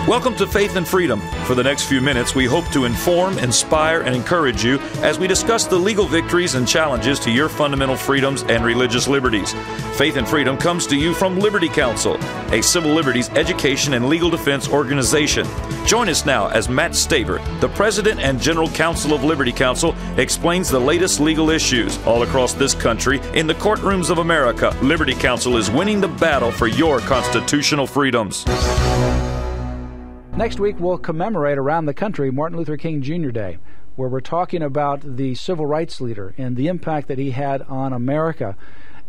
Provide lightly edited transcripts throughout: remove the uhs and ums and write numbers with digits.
Welcome to Faith and Freedom. For the next few minutes, we hope to inform, inspire, and encourage you as we discuss the legal victories and challenges to your fundamental freedoms and religious liberties. Faith and Freedom comes to you from Liberty Counsel, a civil liberties education and legal defense organization. Join us now as Matt Staver, the President and General Counsel of Liberty Counsel, explains the latest legal issues all across this country in the courtrooms of America. Liberty Counsel is winning the battle for your constitutional freedoms. Next week, we'll commemorate around the country Martin Luther King Jr. Day, where we're talking about the civil rights leader and the impact that he had on America.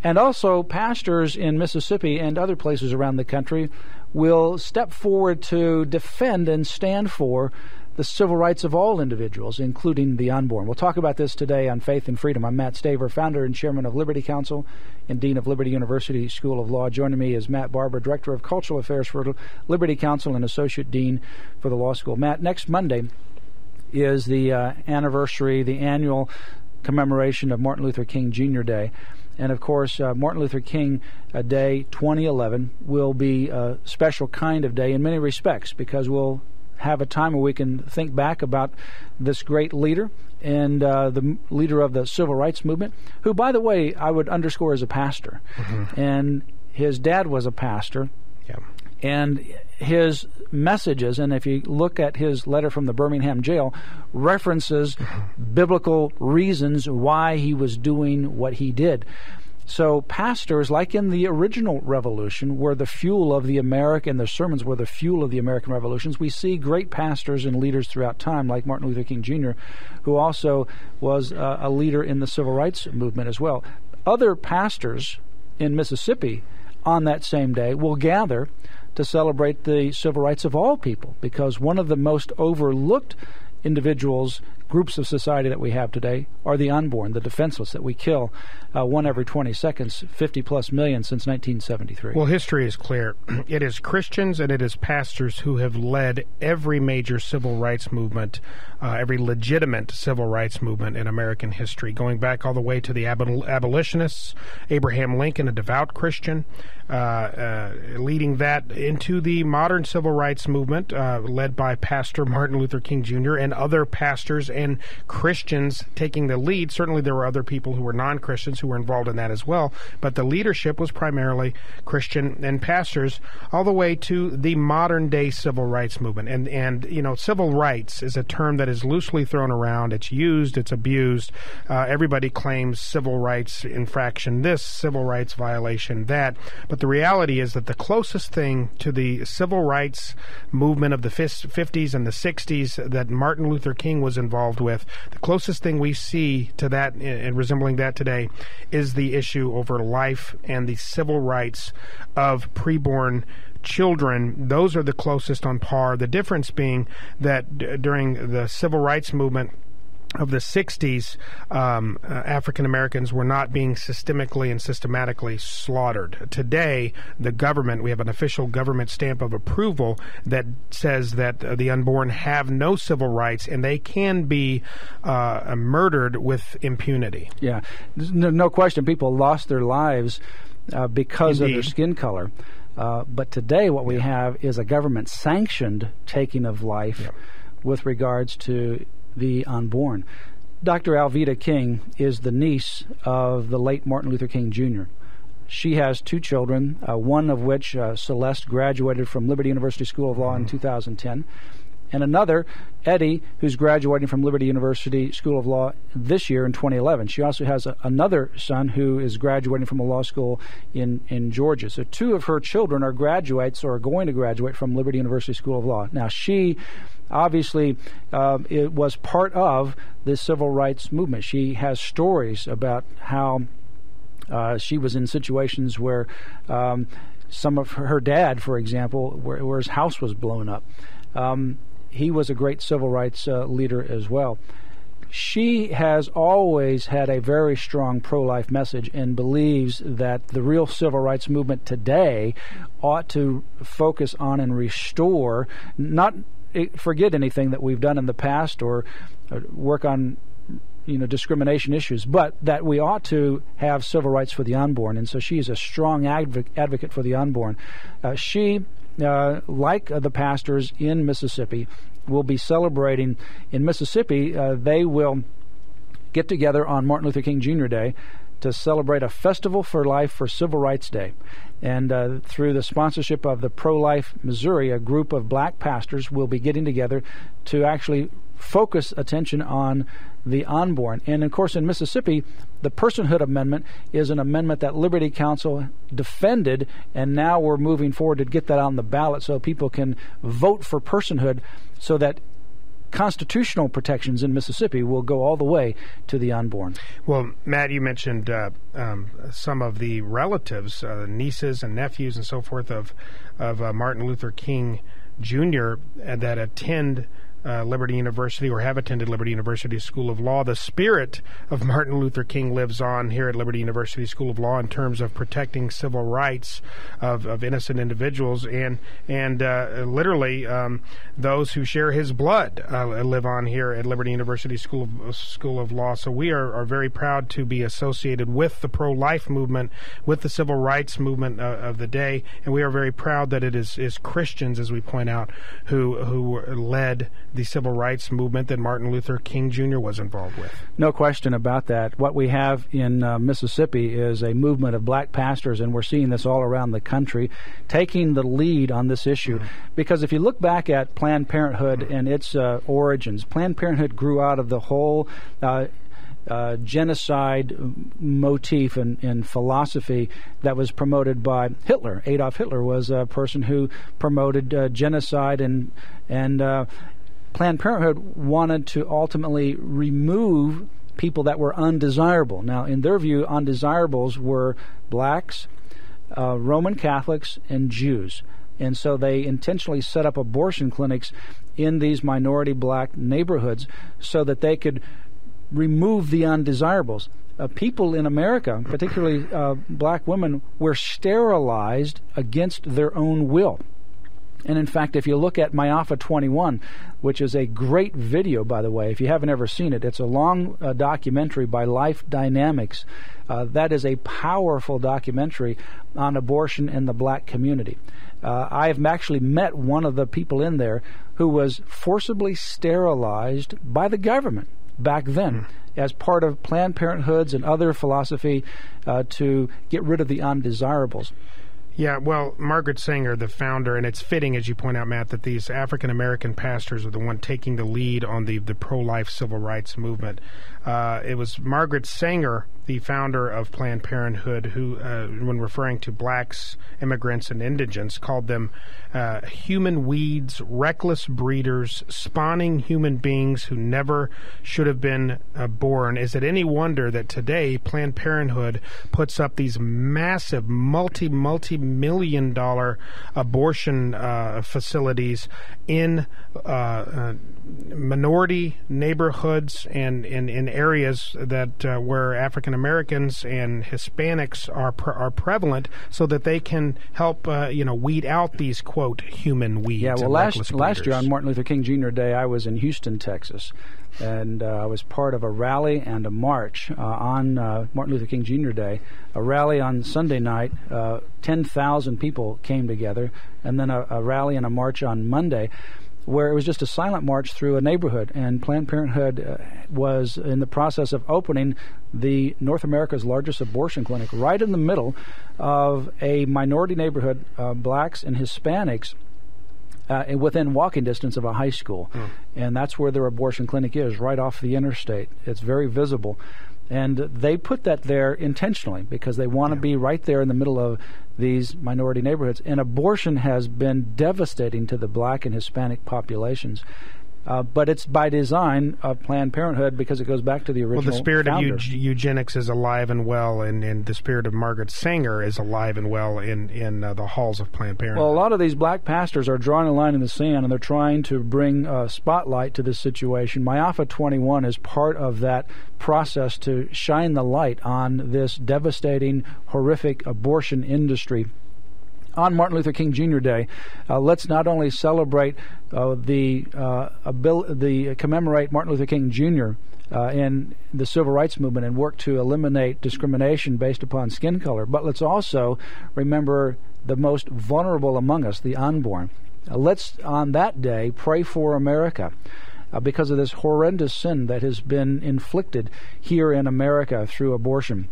And also, pastors in Mississippi and other places around the country will step forward to defend and stand for the civil rights of all individuals, including the unborn. We'll talk about this today on Faith and Freedom. I'm Matt Staver, founder and chairman of Liberty Counsel and dean of Liberty University School of Law. Joining me is Matt Barber, director of cultural affairs for Liberty Counsel and associate dean for the law school. Matt, next Monday is the anniversary, the annual commemoration of Martin Luther King Jr. Day. And, of course, Martin Luther King Day 2011 will be a special kind of day in many respects, because we'll have a time where we can think back about this great leader and the leader of the civil rights movement, who, by the way, I would underscore is a pastor. Mm-hmm. And his dad was a pastor. Yeah. And his messages, and if you look at his letter from the Birmingham jail, references biblical reasons why he was doing what he did. So pastors, like in the original revolution, were the fuel of the American, the sermons were the fuel of the American revolutions. We see great pastors and leaders throughout time, like Martin Luther King Jr., who also was a leader in the civil rights movement as well. Other pastors in Mississippi on that same day will gather to celebrate the civil rights of all people, because one of the most overlooked individuals, groups of society that we have today are the unborn, the defenseless, that we kill one every 20 seconds, 50-plus million since 1973. Well, history is clear. It is Christians and it is pastors who have led every major civil rights movement, every legitimate civil rights movement in American history, going back all the way to the abolitionists, Abraham Lincoln, a devout Christian, leading that into the modern civil rights movement led by Pastor Martin Luther King Jr. and other pastors and Christians taking the lead. Certainly there were other people who were non-Christians who were involved in that as well, but the leadership was primarily Christian and pastors, all the way to the modern-day civil rights movement. And you know, civil rights is a term that is loosely thrown around. It's used, it's abused. Everybody claims civil rights infraction this, civil rights violation that. But the reality is that the closest thing to the civil rights movement of the 50s and the 60s that Martin Luther King was involved with, the closest thing we see to that and resembling that today is the issue over life and the civil rights of preborn children. Those are the closest on par. The difference being that during the civil rights movement of the 60s, African Americans were not being systemically and systematically slaughtered. Today, the government, we have an official government stamp of approval that says that the unborn have no civil rights and they can be murdered with impunity. Yeah, no question. People lost their lives because Indeed. of their skin color. But today what we have is a government-sanctioned taking of life with regards to the unborn. Dr. Alveda King is the niece of the late Martin Luther King Jr. She has two children, one of which, Celeste, graduated from Liberty University School of Law in 2010, and another, Eddie, who's graduating from Liberty University School of Law this year in 2011. She also has another son who is graduating from a law school in Georgia. So two of her children are graduates or are going to graduate from Liberty University School of Law. Now, she obviously it was part of the civil rights movement. She has stories about how she was in situations where some of her dad, for example, where his house was blown up. He was a great civil rights leader as well. She has always had a very strong pro-life message and believes that the real civil rights movement today ought to focus on and restore, not forget anything that we've done in the past or work on discrimination issues, but that we ought to have civil rights for the unborn. And so she is a strong advocate for the unborn. She like the pastors in Mississippi, will be celebrating in Mississippi. They will get together on Martin Luther King Jr. Day to celebrate a Festival for Life for Civil Rights Day. And through the sponsorship of the Pro-Life Missouri, a group of black pastors will be getting together to actually focus attention on the unborn. And, of course, in Mississippi, the Personhood Amendment is an amendment that Liberty Counsel defended, and now we're moving forward to get that on the ballot so people can vote for personhood, so that constitutional protections in Mississippi will go all the way to the unborn. Well, Matt, you mentioned some of the relatives, nieces and nephews and so forth of Martin Luther King Jr. That attend Liberty University or have attended Liberty University School of Law. The spirit of Martin Luther King lives on here at Liberty University School of Law in terms of protecting civil rights of innocent individuals, and literally those who share his blood live on here at Liberty University School of Law. So we are very proud to be associated with the pro-life movement, with the civil rights movement of the day, and we are very proud that it is Christians, as we point out, who led the civil rights movement that Martin Luther King Jr. was involved with. No question about that. What we have in Mississippi is a movement of black pastors, and we're seeing this all around the country, taking the lead on this issue. Mm-hmm. Because if you look back at Planned Parenthood and its origins, Planned Parenthood grew out of the whole genocide motif and philosophy that was promoted by Hitler. Adolf Hitler was a person who promoted genocide, and Planned Parenthood wanted to ultimately remove people that were undesirable. Now, in their view, undesirables were blacks, Roman Catholics, and Jews. And so they intentionally set up abortion clinics in these minority black neighborhoods so that they could remove the undesirables. People in America, particularly black women, were sterilized against their own will. And in fact, if you look at Myofa 21, which is a great video, by the way, if you haven't ever seen it, it's a long documentary by Life Dynamics. That is a powerful documentary on abortion in the black community. I have actually met one of the people in there who was forcibly sterilized by the government back then as part of Planned Parenthood's and other philosophy to get rid of the undesirables. Yeah, well, Margaret Sanger, the founder, and it's fitting, as you point out, Matt, that these African-American pastors are the one taking the lead on the pro-life civil rights movement. It was Margaret Sanger, the founder of Planned Parenthood, who, when referring to blacks, immigrants, and indigents, called them human weeds, reckless breeders, spawning human beings who never should have been born. Is it any wonder that today Planned Parenthood puts up these massive multi-million-dollar abortion facilities in minority neighborhoods and in areas that where African Americans and Hispanics are prevalent, so that they can help weed out these quote human weeds. Yeah, well, last year on Martin Luther King Jr. Day, I was in Houston, Texas, and I was part of a rally and a march on Martin Luther King Jr. Day. A rally on Sunday night, 10,000 people came together, and then a rally and a march on Monday, where it was just a silent march through a neighborhood. And Planned Parenthood was in the process of opening the North America's largest abortion clinic right in the middle of a minority neighborhood, blacks and Hispanics, within walking distance of a high school. And that's where their abortion clinic is, right off the interstate. It's very visible. And they put that there intentionally because they want to be right there in the middle of these minority neighborhoods. And abortion has been devastating to the black and Hispanic populations. But it's by design of Planned Parenthood because it goes back to the original Well, the spirit founder. of eugenics is alive and well, and the spirit of Margaret Sanger is alive and well in the halls of Planned Parenthood. Well, a lot of these black pastors are drawing a line in the sand, and they're trying to bring a spotlight to this situation. Myofa 21 is part of that process to shine the light on this devastating, horrific abortion industry. On Martin Luther King Jr. Day, let's not only celebrate commemorate Martin Luther King Jr. In the civil rights movement and work to eliminate discrimination based upon skin color, but let's also remember the most vulnerable among us, the unborn. Let's, on that day, pray for America because of this horrendous sin that has been inflicted here in America through abortion.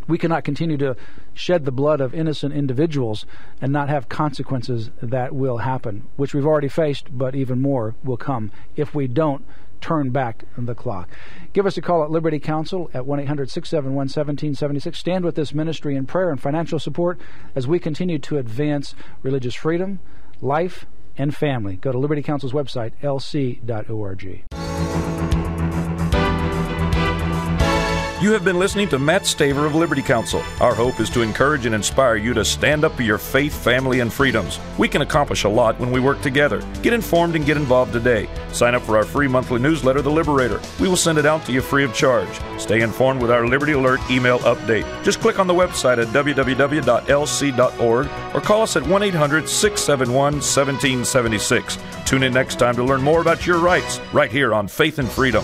We cannot continue to shed the blood of innocent individuals and not have consequences that will happen, which we've already faced, but even more will come if we don't turn back the clock. Give us a call at Liberty Counsel at 1-800-671-1776. Stand with this ministry in prayer and financial support as we continue to advance religious freedom, life, and family. Go to Liberty Counsel's website, lc.org. You have been listening to Matt Staver of Liberty Counsel. Our hope is to encourage and inspire you to stand up for your faith, family, and freedoms. We can accomplish a lot when we work together. Get informed and get involved today. Sign up for our free monthly newsletter, The Liberator. We will send it out to you free of charge. Stay informed with our Liberty Alert email update. Just click on the website at www.lc.org or call us at 1-800-671-1776. Tune in next time to learn more about your rights right here on Faith and Freedom.